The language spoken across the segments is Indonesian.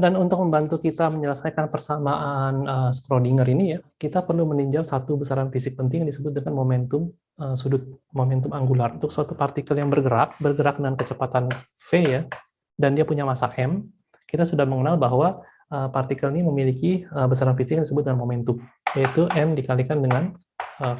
Dan untuk membantu kita menyelesaikan persamaan Schrödinger ini ya, kita perlu meninjau satu besaran fisik penting yang disebut dengan momentum sudut, momentum angular. Untuk suatu partikel yang bergerak dengan kecepatan v ya, dan dia punya massa m, kita sudah mengenal bahwa partikel ini memiliki besaran fisik yang disebut dengan momentum, yaitu m dikalikan dengan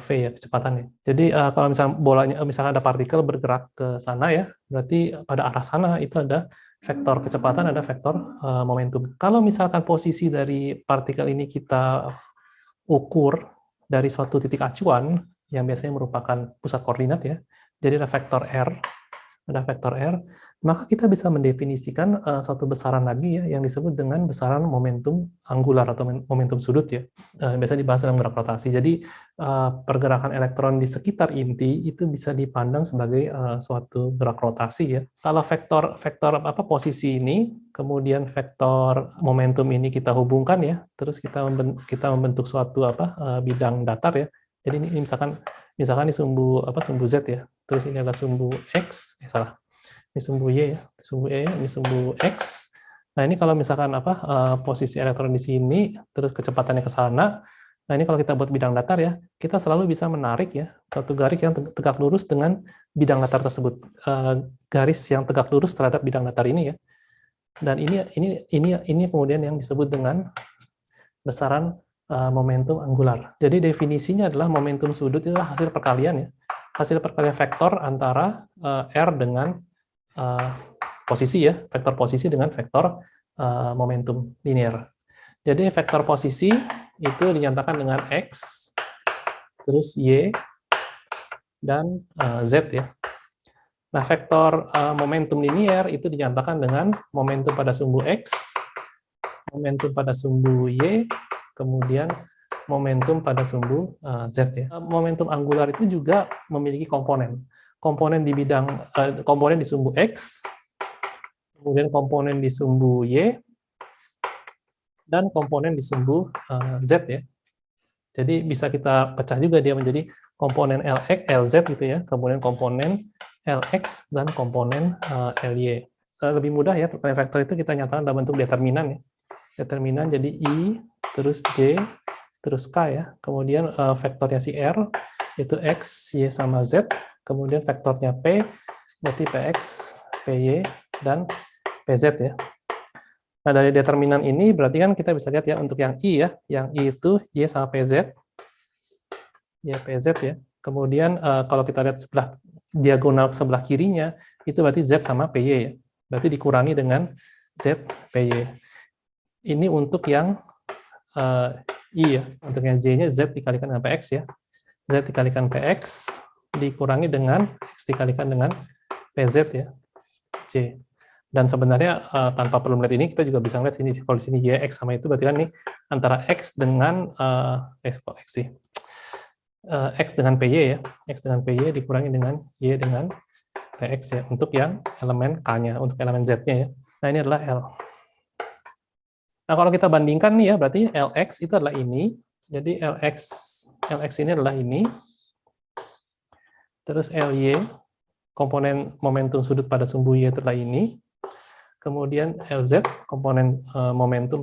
v ya, kecepatannya. Jadi kalau misalnya bolanya, misalnya ada partikel bergerak ke sana ya, berarti pada arah sana itu ada vektor kecepatan, ada vektor momentum. Kalau misalkan posisi dari partikel ini kita ukur dari suatu titik acuan, yang biasanya merupakan pusat koordinat ya, jadi ada vektor R, maka kita bisa mendefinisikan satu besaran lagi ya, yang disebut dengan besaran momentum angular atau momentum sudut ya. Biasa dibahas dalam gerak rotasi. Jadi pergerakan elektron di sekitar inti itu bisa dipandang sebagai suatu gerak rotasi ya. Kalau vektor posisi ini, kemudian vektor momentum ini kita hubungkan ya, terus kita membentuk suatu bidang datar ya. Jadi ini misalkan ini sumbu Z ya, terus ini adalah sumbu X, ini sumbu Y ya, sumbu E, ini sumbu X. Nah ini kalau misalkan posisi elektron di sini, terus kecepatannya ke sana. Nah ini kalau kita buat bidang datar ya, kita selalu bisa menarik ya suatu garis yang tegak lurus dengan bidang datar tersebut, garis yang tegak lurus terhadap bidang datar ini ya. Dan ini kemudian yang disebut dengan besaran momentum angular. Jadi definisinya adalah momentum sudut itu adalah hasil perkalian ya, hasil perkalian vektor antara R dengan posisi ya, vektor posisi dengan vektor momentum linear. Jadi vektor posisi itu dinyatakan dengan X, terus Y, dan Z ya. Nah, vektor momentum linear itu dinyatakan dengan momentum pada sumbu X, momentum pada sumbu Y, kemudian momentum pada sumbu Z ya. Momentum angular itu juga memiliki komponen di bidang komponen di sumbu X, kemudian komponen di sumbu Y, dan komponen di sumbu Z ya. Jadi bisa kita pecah juga dia menjadi komponen LX, LZ gitu ya, kemudian komponen LX dan komponen LY. Lebih mudah ya, perkalian vektor itu kita nyatakan dalam bentuk determinan ya. Determinan jadi I, terus J, terus K ya. Kemudian vektornya si R, itu X, Y sama Z. Kemudian vektornya P, berarti PX, PY, dan PZ ya. Nah, dari determinan ini berarti kan kita bisa lihat ya untuk yang I ya. Yang I itu Y sama PZ. Y, PZ ya. Kemudian kalau kita lihat sebelah diagonal sebelah kirinya, itu berarti Z sama PY ya. Berarti dikurangi dengan Z, PY. Ini untuk yang I ya, untuk yang J-nya Z dikalikan dengan PX ya. Z dikalikan PX dikurangi dengan X dikalikan dengan PZ ya, J. Dan sebenarnya tanpa perlu melihat ini, kita juga bisa melihat sini, kalau di sini Y, X sama itu, berarti kan ini antara X dengan, X sih? X dengan PY ya, X dengan PY dikurangi dengan Y dengan PX ya, untuk yang elemen K-nya, untuk elemen Z-nya ya. Nah ini adalah L. Nah, kalau kita bandingkan nih ya, berarti LX itu adalah ini. Jadi LX ini adalah ini. Terus LY, komponen momentum sudut pada sumbu Y itu adalah ini. Kemudian LZ, komponen momentum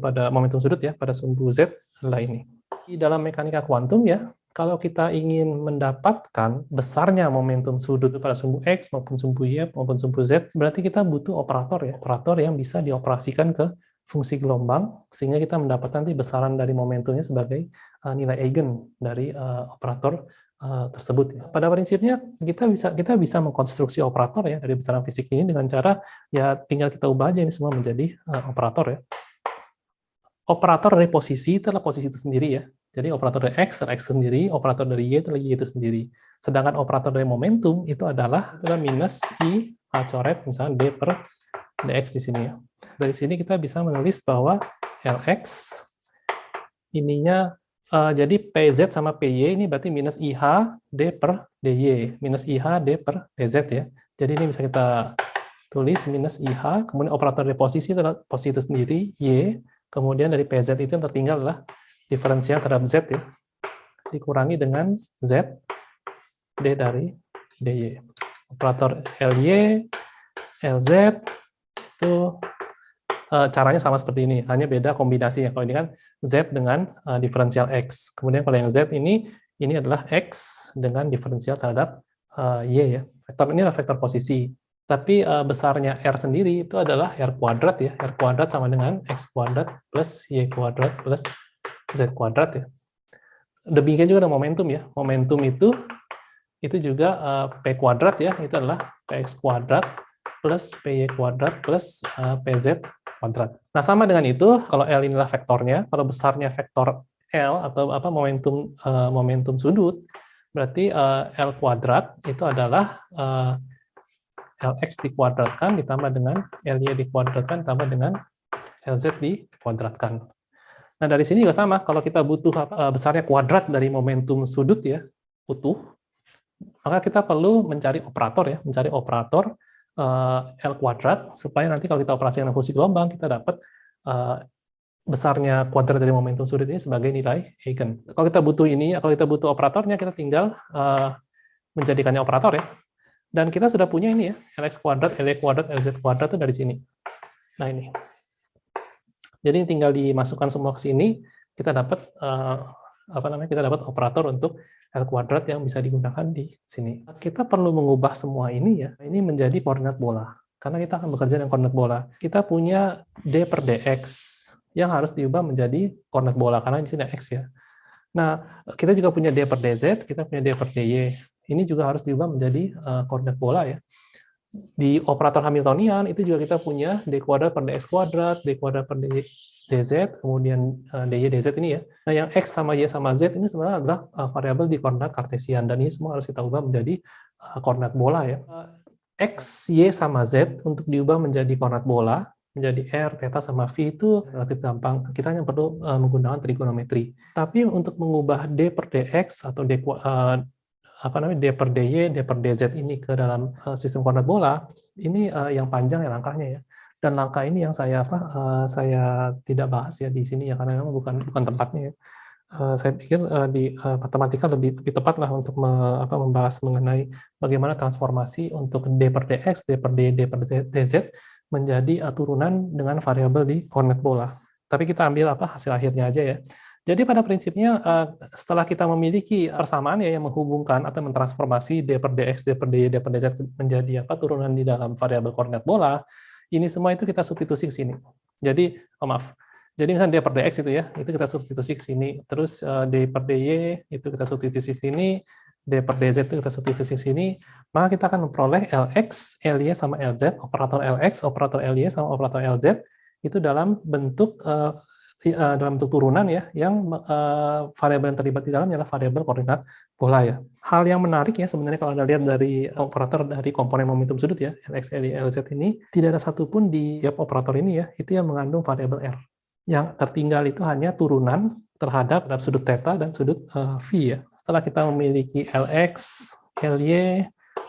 sudut ya pada sumbu Z adalah ini. Di dalam mekanika kuantum ya, kalau kita ingin mendapatkan besarnya momentum sudut pada sumbu X maupun sumbu Y maupun sumbu Z, berarti kita butuh operator ya, operator yang bisa dioperasikan ke fungsi gelombang, sehingga kita mendapatkan nanti besaran dari momentumnya sebagai nilai eigen dari operator tersebut. Pada prinsipnya kita bisa mengkonstruksi operator ya dari besaran fisik ini dengan cara ya tinggal kita ubah aja ini semua menjadi operator ya. Operator dari posisi itu adalah posisi itu sendiri ya. Jadi operator dari X adalah X sendiri, operator dari Y adalah Y itu sendiri. Sedangkan operator dari momentum itu adalah minus I A coret misalnya D per dx di sini ya. Dari sini kita bisa menulis bahwa Lx ininya jadi PZ sama PY ini berarti minus IH D per DY, minus IH D per DZ ya. Jadi ini bisa kita tulis minus IH, kemudian operator dari posisi itu adalah posisi itu sendiri, Y, kemudian dari PZ itu yang tertinggal adalah diferensial terhadap Z ya, dikurangi dengan Z, D dari DY. Operator LY, LZ, itu caranya sama seperti ini, hanya beda kombinasinya. Kalau ini kan Z dengan diferensial X. Kemudian kalau yang Z ini adalah X dengan diferensial terhadap Y ya. Vektor ini adalah vektor posisi. Tapi besarnya R sendiri itu adalah R kuadrat ya. R kuadrat sama dengan X kuadrat plus Y kuadrat plus Z kuadrat ya. Demikian juga dengan momentum ya. Momentum itu juga P kuadrat ya. Itu adalah PX kuadrat plus PY kuadrat plus PZ kuadrat. Nah, sama dengan itu, kalau L inilah vektornya, kalau besarnya vektor L atau momentum sudut, berarti L kuadrat itu adalah Lx dikuadratkan ditambah dengan Ly dikuadratkan ditambah dengan Lz dikuadratkan. Nah, dari sini juga sama, kalau kita butuh besarnya kuadrat dari momentum sudut ya, utuh, maka kita perlu mencari operator ya, mencari operator L kuadrat, supaya nanti kalau kita operasi dengan fungsi gelombang, kita dapat besarnya kuadrat dari momentum sudut ini sebagai nilai eigen. Kalau kita butuh ini, kalau kita butuh operatornya, kita tinggal menjadikannya operator ya. Dan kita sudah punya ini ya, Lx kuadrat, Ly kuadrat, Lz kuadrat itu dari sini. Nah ini. Jadi tinggal dimasukkan semua ke sini, kita dapat kita dapat operator untuk L kuadrat yang bisa digunakan di sini. Kita perlu mengubah semua ini ya, ini menjadi koordinat bola. Karena kita akan bekerja dengan koordinat bola. Kita punya D per dx yang harus diubah menjadi koordinat bola, karena di sini X ya. Nah, kita juga punya D per dz, kita punya D per dy. Ini juga harus diubah menjadi koordinat bola ya. Di operator Hamiltonian, itu juga kita punya D kuadrat per dx kuadrat, D kuadrat per dz, kemudian dy dz ini ya. Nah, yang x sama y sama z ini sebenarnya adalah variabel di koordinat kartesian, dan ini semua harus kita ubah menjadi koordinat bola ya. X, y sama z untuk diubah menjadi koordinat bola, menjadi r, theta sama v itu relatif gampang. Kita hanya perlu menggunakan trigonometri. Tapi untuk mengubah d per dx atau d per dy, d per dz ini ke dalam sistem koordinat bola, ini yang panjang ya langkahnya ya. Dan langkah ini yang saya tidak bahas ya di sini ya, karena memang bukan tempatnya ya. Saya pikir di matematika lebih tepat lah untuk membahas mengenai bagaimana transformasi untuk d per dx, d per dy, d per dz menjadi turunan dengan variabel di koordinat bola. Tapi kita ambil hasil akhirnya aja ya. Jadi pada prinsipnya setelah kita memiliki persamaan ya yang menghubungkan atau mentransformasi d per dx, d per dy, d per dz menjadi turunan di dalam variabel koordinat bola, ini semua itu kita substitusi ke sini. Jadi jadi misalnya d per dx itu ya, itu kita substitusi ke sini. Terus d per dy itu kita substitusi ke sini, d per dz itu kita substitusi ke sini, maka kita akan memperoleh Lx, Ly sama Lz, operator Lx, operator Ly sama operator Lz itu dalam bentuk turunan ya, yang variabel yang terlibat di dalamnya adalah variabel koordinat bola ya. Hal yang menarik ya sebenarnya kalau Anda lihat dari operator dari komponen momentum sudut ya, Lx, Ly, Lz ini, tidak ada satupun di tiap operator ini ya, itu yang mengandung variabel R. Yang tertinggal itu hanya turunan terhadap sudut theta dan sudut V ya. Setelah kita memiliki Lx, Ly,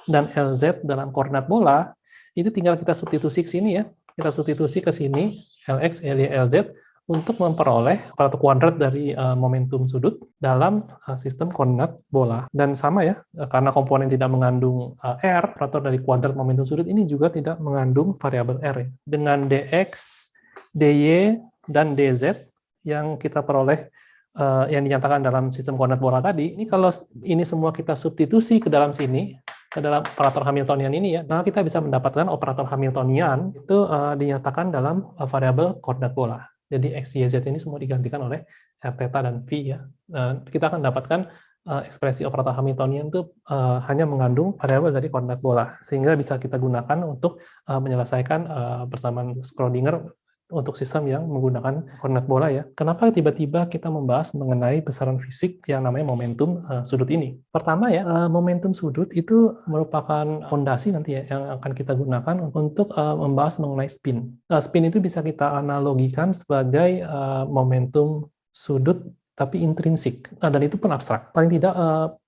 dan Lz dalam koordinat bola, itu tinggal kita substitusi ke sini ya. Kita substitusi ke sini Lx, Ly, Lz untuk memperoleh operator kuadrat dari momentum sudut dalam sistem koordinat bola. Dan sama ya, karena komponen tidak mengandung R, operator dari kuadrat momentum sudut ini juga tidak mengandung variabel R. Ya. Dengan dx, dy, dan dz yang kita peroleh yang dinyatakan dalam sistem koordinat bola tadi, ini kalau ini semua kita substitusi ke dalam sini, ke dalam operator Hamiltonian ini ya, maka kita bisa mendapatkan operator Hamiltonian itu dinyatakan dalam variabel koordinat bola. Jadi X, Y, Z ini semua digantikan oleh R, theta, dan V ya. Kita akan dapatkan ekspresi operator Hamiltonian itu hanya mengandung variabel dari koordinat bola, sehingga bisa kita gunakan untuk menyelesaikan persamaan Schrödinger untuk sistem yang menggunakan koordinat bola ya. Kenapa tiba-tiba kita membahas mengenai besaran fisik yang namanya momentum sudut ini? Pertama ya, momentum sudut itu merupakan fondasi nanti ya yang akan kita gunakan untuk membahas mengenai spin. Spin itu bisa kita analogikan sebagai momentum sudut tapi intrinsik, dan itu pun abstrak. Paling tidak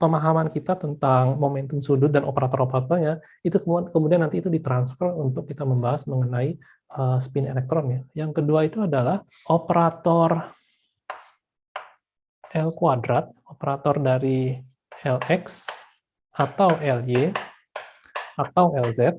pemahaman kita tentang momentum sudut dan operator-operatornya itu kemudian nanti itu ditransfer untuk kita membahas mengenai spin elektron ya. Yang kedua itu adalah operator L kuadrat, operator dari Lx atau Ly atau Lz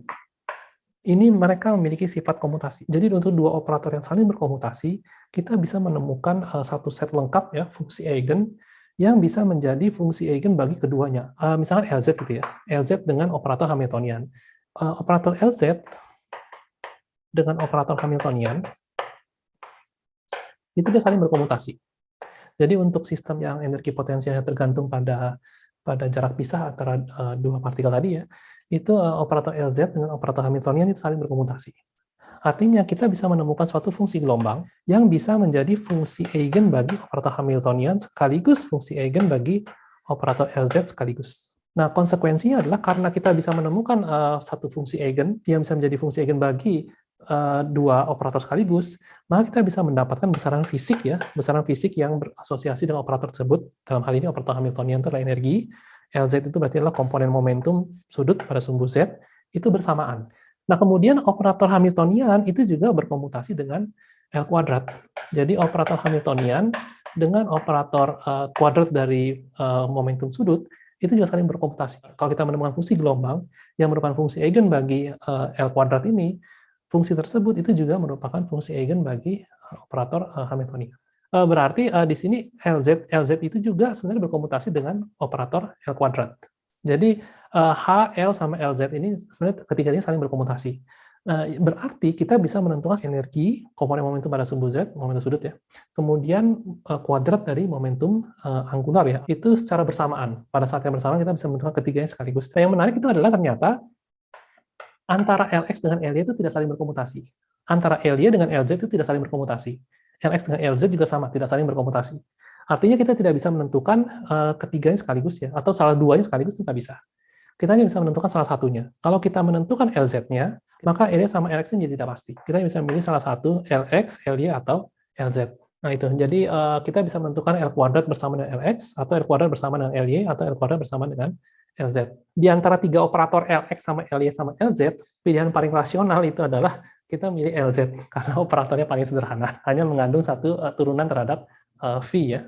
ini mereka memiliki sifat komutasi. Jadi untuk dua operator yang saling berkomutasi, kita bisa menemukan satu set lengkap ya fungsi eigen yang bisa menjadi fungsi eigen bagi keduanya. Misalkan LZ gitu ya, LZ dengan operator Hamiltonian. Operator LZ dengan operator Hamiltonian itu dia saling berkomutasi. Jadi untuk sistem yang energi potensialnya tergantung pada jarak pisah antara dua partikel tadi ya, itu operator LZ dengan operator Hamiltonian itu saling berkomutasi. Artinya kita bisa menemukan suatu fungsi gelombang yang bisa menjadi fungsi eigen bagi operator Hamiltonian sekaligus fungsi eigen bagi operator LZ sekaligus. Nah, konsekuensinya adalah karena kita bisa menemukan satu fungsi eigen yang bisa menjadi fungsi eigen bagi dua operator sekaligus, maka kita bisa mendapatkan besaran fisik ya, besaran fisik yang berasosiasi dengan operator tersebut. Dalam hal ini operator Hamiltonian itu adalah energi, LZ itu berarti adalah komponen momentum sudut pada sumbu Z, itu bersamaan. Nah, kemudian operator Hamiltonian itu juga berkomutasi dengan L kuadrat. Jadi operator Hamiltonian dengan operator kuadrat dari momentum sudut itu juga saling berkomutasi. Kalau kita menemukan fungsi gelombang yang merupakan fungsi eigen bagi L kuadrat ini, fungsi tersebut itu juga merupakan fungsi eigen bagi operator Hamiltonian. Berarti di sini LZ itu juga sebenarnya berkomutasi dengan operator L kuadrat. Jadi H, L, sama LZ ini sebenarnya ketiganya saling berkomutasi. Berarti kita bisa menentukan energi komponen momentum pada sumbu Z, momentum sudut ya, kemudian kuadrat dari momentum anggular ya, itu secara bersamaan. Pada saat yang bersamaan kita bisa menentukan ketiganya sekaligus. Nah, yang menarik itu adalah ternyata antara Lx dengan Ly itu tidak saling berkomutasi. Antara Ly dengan Lz itu tidak saling berkomutasi. Lx dengan Lz juga sama, tidak saling berkomutasi. Artinya kita tidak bisa menentukan ketiganya sekaligus ya, atau salah duanya sekaligus itu tidak bisa. Kita hanya bisa menentukan salah satunya. Kalau kita menentukan Lz-nya, maka Ly sama Lx-nya jadi tidak pasti. Kita bisa memilih salah satu Lx, Ly, atau Lz. Nah itu, jadi kita bisa menentukan L kuadrat bersama dengan Lx, atau L kuadrat bersama dengan Ly, atau L kuadrat bersama dengan LZ. Di antara tiga operator Lx sama Ly sama Lz, pilihan paling rasional itu adalah kita milih LZ, karena operatornya paling sederhana, hanya mengandung satu turunan terhadap V ya.